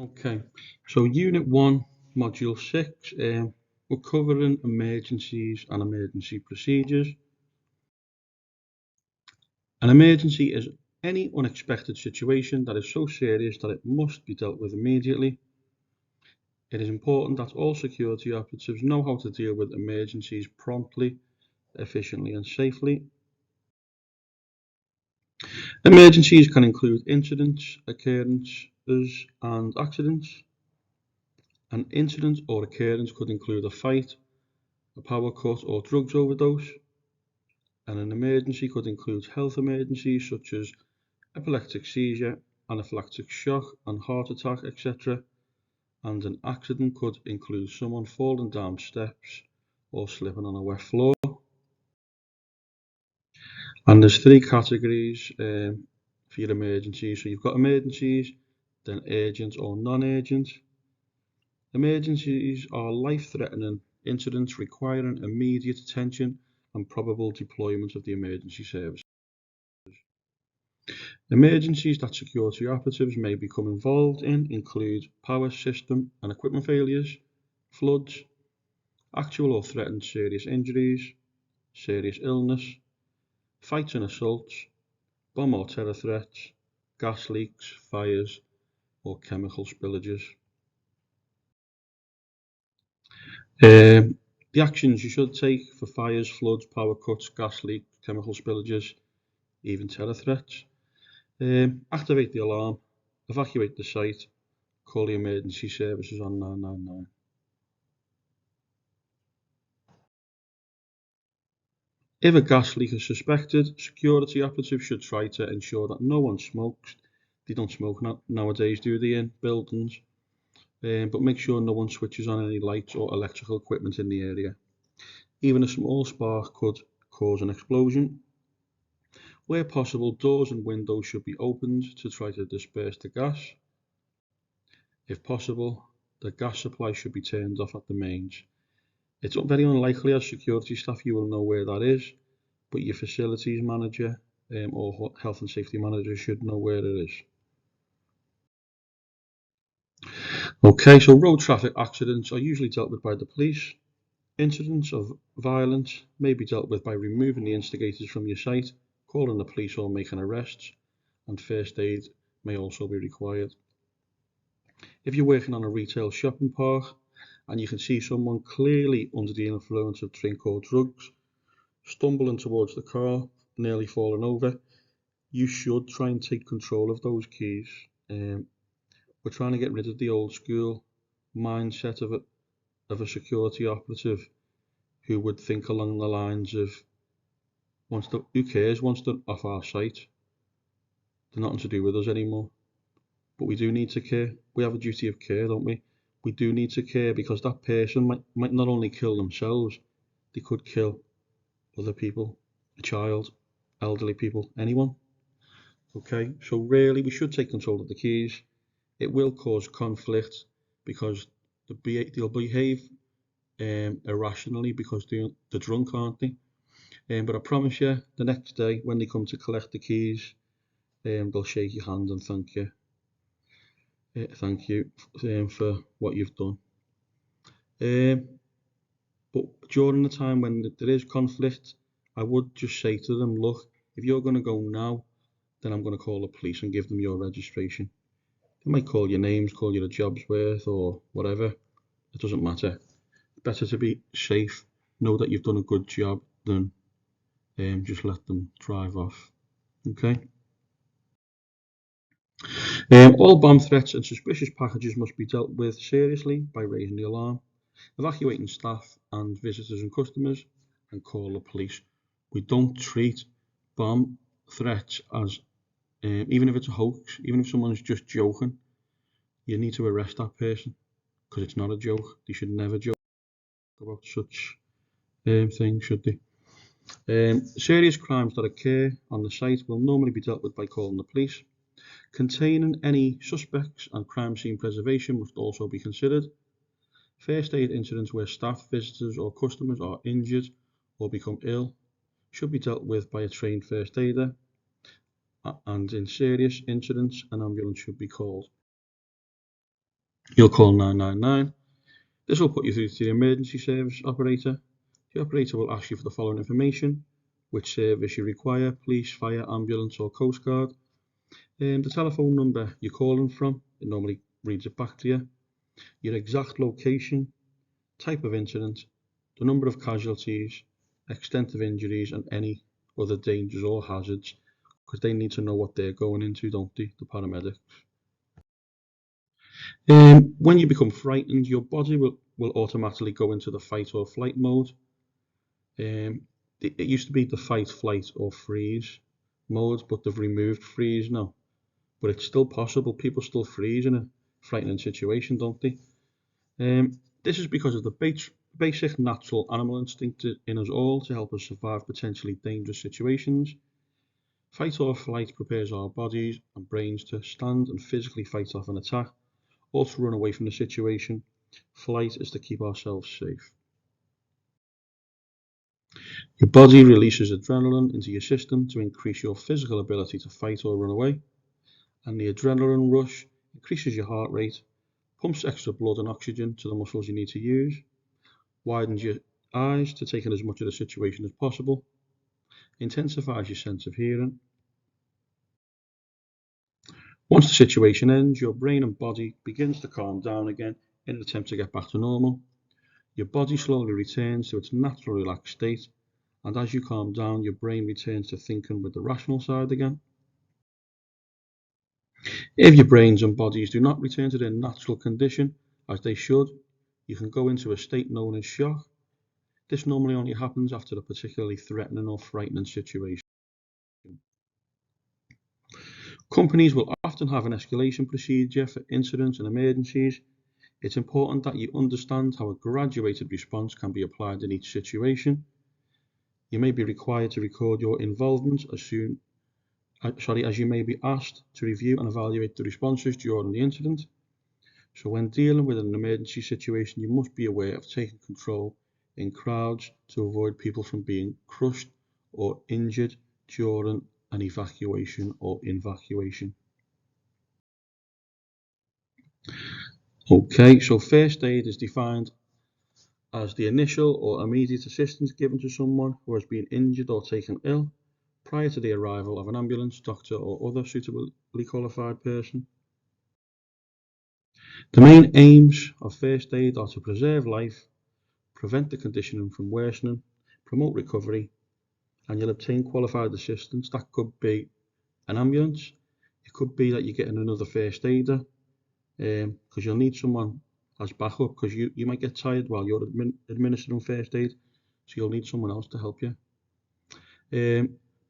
Okay, so Unit 1, Module 6, we're covering emergencies and emergency procedures. An emergency is any unexpected situation that is so serious that it must be dealt with immediately. It is important that all security operatives know how to deal with emergencies promptly, efficiently, and safely. Emergencies can include incidents, occurrences, and accidents. An incident or occurrence could include a fight, a power cut, or drugs overdose. And an emergency could include health emergencies such as epileptic seizure, anaphylactic shock, and heart attack, etc. And an accident could include someone falling down steps or slipping on a wet floor. And there's three categories for your emergencies. So you've got emergencies, then urgent or non-urgent. Emergencies are life-threatening incidents requiring immediate attention and probable deployment of the emergency service. Emergencies that security operatives may become involved in include power system and equipment failures, floods, actual or threatened serious injuries, serious illness, fights and assaults, bomb or terror threats, gas leaks, fires, or chemical spillages. The actions you should take for fires, floods, power cuts, gas leaks, chemical spillages, even terror threats. Activate the alarm, evacuate the site, call the emergency services on 999. If a gas leak is suspected, security operatives should try to ensure that no one smokes. They don't smoke nowadays, do they, in buildings? But make sure no one switches on any lights or electrical equipment in the area. Even a small spark could cause an explosion. Where possible, doors and windows should be opened to try to disperse the gas. If possible, the gas supply should be turned off at the mains. It's very unlikely as security staff you will know where that is, but your facilities manager or health and safety manager should know where it is. Okay, so road traffic accidents are usually dealt with by the police. Incidents of violence may be dealt with by removing the instigators from your site, calling the police or making arrests, and first aid may also be required. If you're working on a retail shopping park and you can see someone clearly under the influence of drink or drugs, stumbling towards the car, nearly falling over, you should try and take control of those keys. We're trying to get rid of the old school mindset of a security operative who would think along the lines of, who cares once they're off our site? They're nothing to do with us anymore. But we do need to care. We have a duty of care, don't we? We do need to care because that person might not only kill themselves, they could kill other people, a child, elderly people, anyone. Okay, so really we should take control of the keys. It will cause conflict because they'll behave irrationally because they're drunk, aren't they? But I promise you, the next day when they come to collect the keys, they'll shake your hand and thank you. Thank you for what you've done. But during the time when there is conflict, I would just say to them, look, if you're going to go now, then I'm going to call the police and give them your registration. They might call your names, call you a job's worth or whatever. It doesn't matter. Better to be safe, know that you've done a good job than just let them drive off. Okay. All bomb threats and suspicious packages must be dealt with seriously by raising the alarm, evacuating staff and visitors and customers, and call the police. We don't treat bomb threats as, even if it's a hoax, even if someone's just joking, you need to arrest that person because it's not a joke. They should never joke about such things, should they? Serious crimes that occur on the site will normally be dealt with by calling the police. Containing any suspects and crime scene preservation must also be considered. First aid incidents where staff, visitors or customers are injured or become ill should be dealt with by a trained first aider, and in serious incidents an ambulance should be called. You'll call 999. This will put you through to the emergency service operator. The operator will ask you for the following information: which service you require, police, fire, ambulance or coast guard. The telephone number you're calling from, it normally reads it back to you. Your exact location, type of incident, the number of casualties, extent of injuries and any other dangers or hazards, because they need to know what they're going into, don't they, the paramedics. When you become frightened, your body will automatically go into the fight or flight mode. It used to be the fight, flight or freeze mode, but they've removed freeze now. But it's still possible. People still freeze in a frightening situation, don't they? This is because of the basic natural animal instinct in us all to help us survive potentially dangerous situations. Fight or flight prepares our bodies and brains to stand and physically fight off an attack or to run away from the situation. Flight is to keep ourselves safe. Your body releases adrenaline into your system to increase your physical ability to fight or run away, and the adrenaline rush increases your heart rate, pumps extra blood and oxygen to the muscles you need to use, widens your eyes to take in as much of the situation as possible, intensifies your sense of hearing. Once the situation ends, your brain and body begins to calm down again in an attempt to get back to normal. Your body slowly returns to its natural relaxed state, and as you calm down, your brain returns to thinking with the rational side again. If your brains and bodies do not return to their natural condition, as they should, you can go into a state known as shock. This normally only happens after a particularly threatening or frightening situation. Companies will often have an escalation procedure for incidents and emergencies. It's important that you understand how a graduated response can be applied in each situation. You may be required to record your involvement as you may be asked to review and evaluate the responses during the incident. So when dealing with an emergency situation, you must be aware of taking control in crowds to avoid people from being crushed or injured during an evacuation or evacuation. Okay, so first aid is defined as the initial or immediate assistance given to someone who has been injured or taken ill prior to the arrival of an ambulance, doctor or other suitably qualified person. The main aims of first aid are to preserve life, prevent the condition from worsening, promote recovery, and you'll obtain qualified assistance. That could be an ambulance, it could be that you're getting another first aider, because you'll need someone as backup, because you might get tired while you're administering first aid, so you'll need someone else to help you.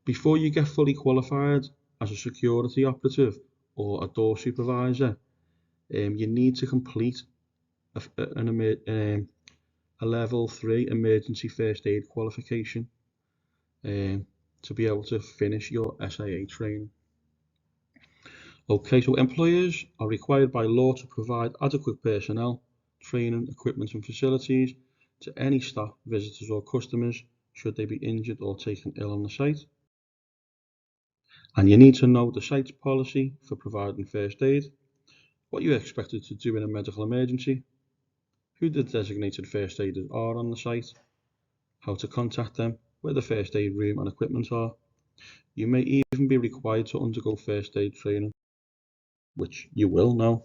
Before you get fully qualified as a security operative or a door supervisor, you need to complete a level 3 emergency first aid qualification to be able to finish your SIA training. Okay, so employers are required by law to provide adequate personnel, training, equipment and facilities to any staff, visitors or customers should they be injured or taken ill on the site. And you need to know the site's policy for providing first aid, what you're expected to do in a medical emergency, who the designated first aiders are on the site, how to contact them, where the first aid room and equipment are. You may even be required to undergo first aid training, which you will now.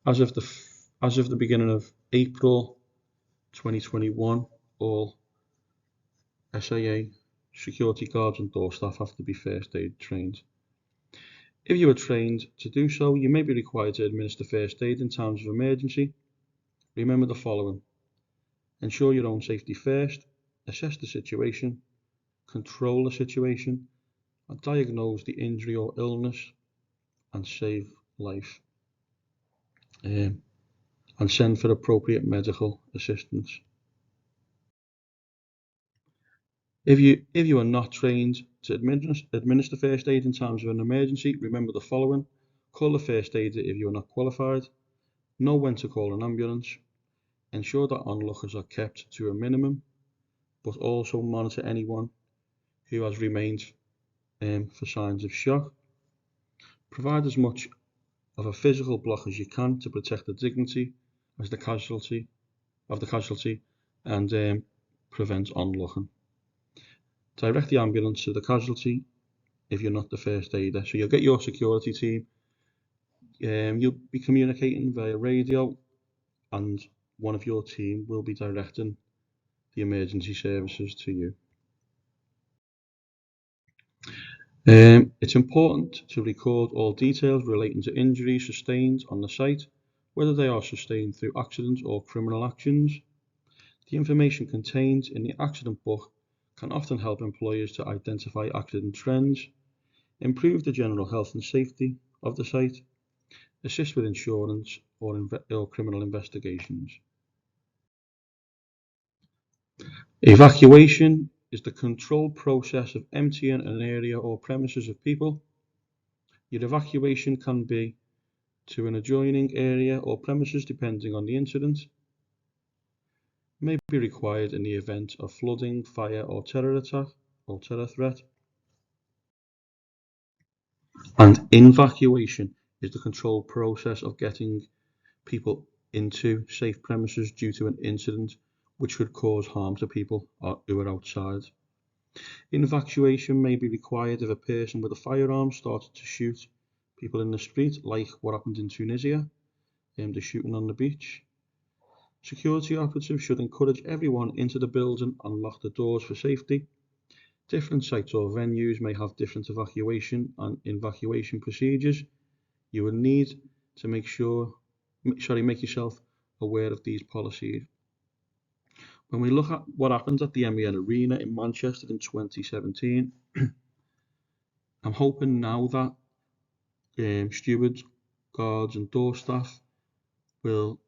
As of the beginning of April 2021, all SIA security guards and door staff have to be first aid trained. If you are trained to do so, you may be required to administer first aid in times of emergency. Remember the following: ensure your own safety first, assess the situation, control the situation, and diagnose the injury or illness, and save life. And send for appropriate medical assistance. If you are not trained to administer first aid in times of an emergency, remember the following: call the first aider if you are not qualified, know when to call an ambulance, ensure that onlookers are kept to a minimum, but also monitor anyone who has remained for signs of shock. Provide as much of a physical block as you can to protect the dignity of the casualty and prevent onlooking. Direct the ambulance to the casualty if you're not the first aider. So you'll get your security team, you'll be communicating via radio, and one of your team will be directing the emergency services to you. It's important to record all details relating to injuries sustained on the site, whether they are sustained through accident or criminal actions. The information contained in the accident book can often help employers to identify accident trends, improve the general health and safety of the site, assist with insurance or criminal investigations. Evacuation is the controlled process of emptying an area or premises of people. Your evacuation can be to an adjoining area or premises depending on the incident. May be required in the event of flooding, fire or terror attack or terror threat. And evacuation is the controlled process of getting people into safe premises due to an incident which could cause harm to people who are outside. Evacuation may be required if a person with a firearm started to shoot people in the street, like what happened in Tunisia, the shooting on the beach. Security operatives should encourage everyone into the building and lock the doors for safety. Different sites or venues may have different evacuation and evacuation procedures. You will need to make yourself aware of these policies. When we look at what happened at the MEN Arena in Manchester in 2017, I'm hoping now that stewards, guards and door staff will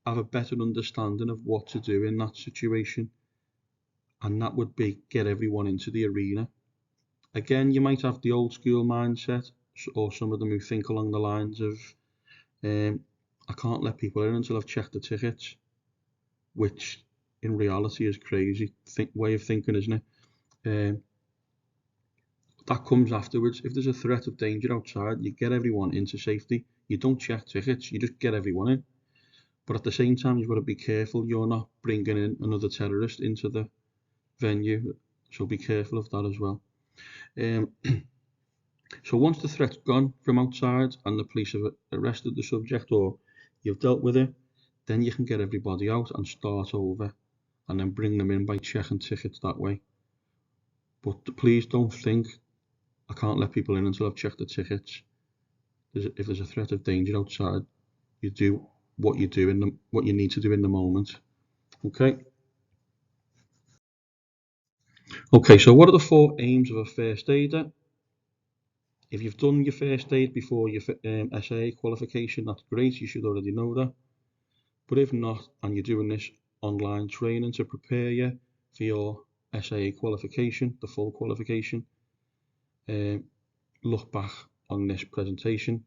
have a better understanding of what to do in that situation, and that would be get everyone into the arena. Again, you might have the old school mindset, or some of them who think along the lines of I can't let people in until I've checked the tickets, which in reality is crazy way of thinking, isn't it? That comes afterwards. If there's a threat of danger outside, you get everyone into safety. You don't check tickets, you just get everyone in. But at the same time, you've got to be careful you're not bringing in another terrorist into the venue, so be careful of that as well. So once the threat's gone from outside and the police have arrested the subject or you've dealt with it, then you can get everybody out and start over and then bring them in by checking tickets that way. But please don't think I can't let people in until I've checked the tickets. If there's a threat of danger outside, you do what you need to do in the moment. Okay. Okay, so what are the 4 aims of a first aider? If you've done your first aid before your SIA qualification, that's great, you should already know that. But if not, and you're doing this online training to prepare you for your SIA qualification, the full qualification, look back on this presentation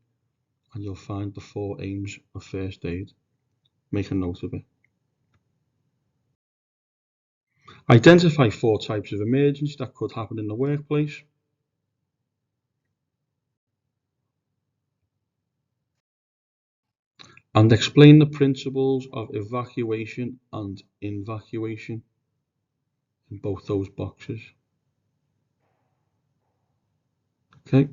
and you'll find the 4 aims of first aid. Make a note of it. Identify 4 types of emergencies that could happen in the workplace. And explain the principles of evacuation and evacuation in both those boxes. Okay.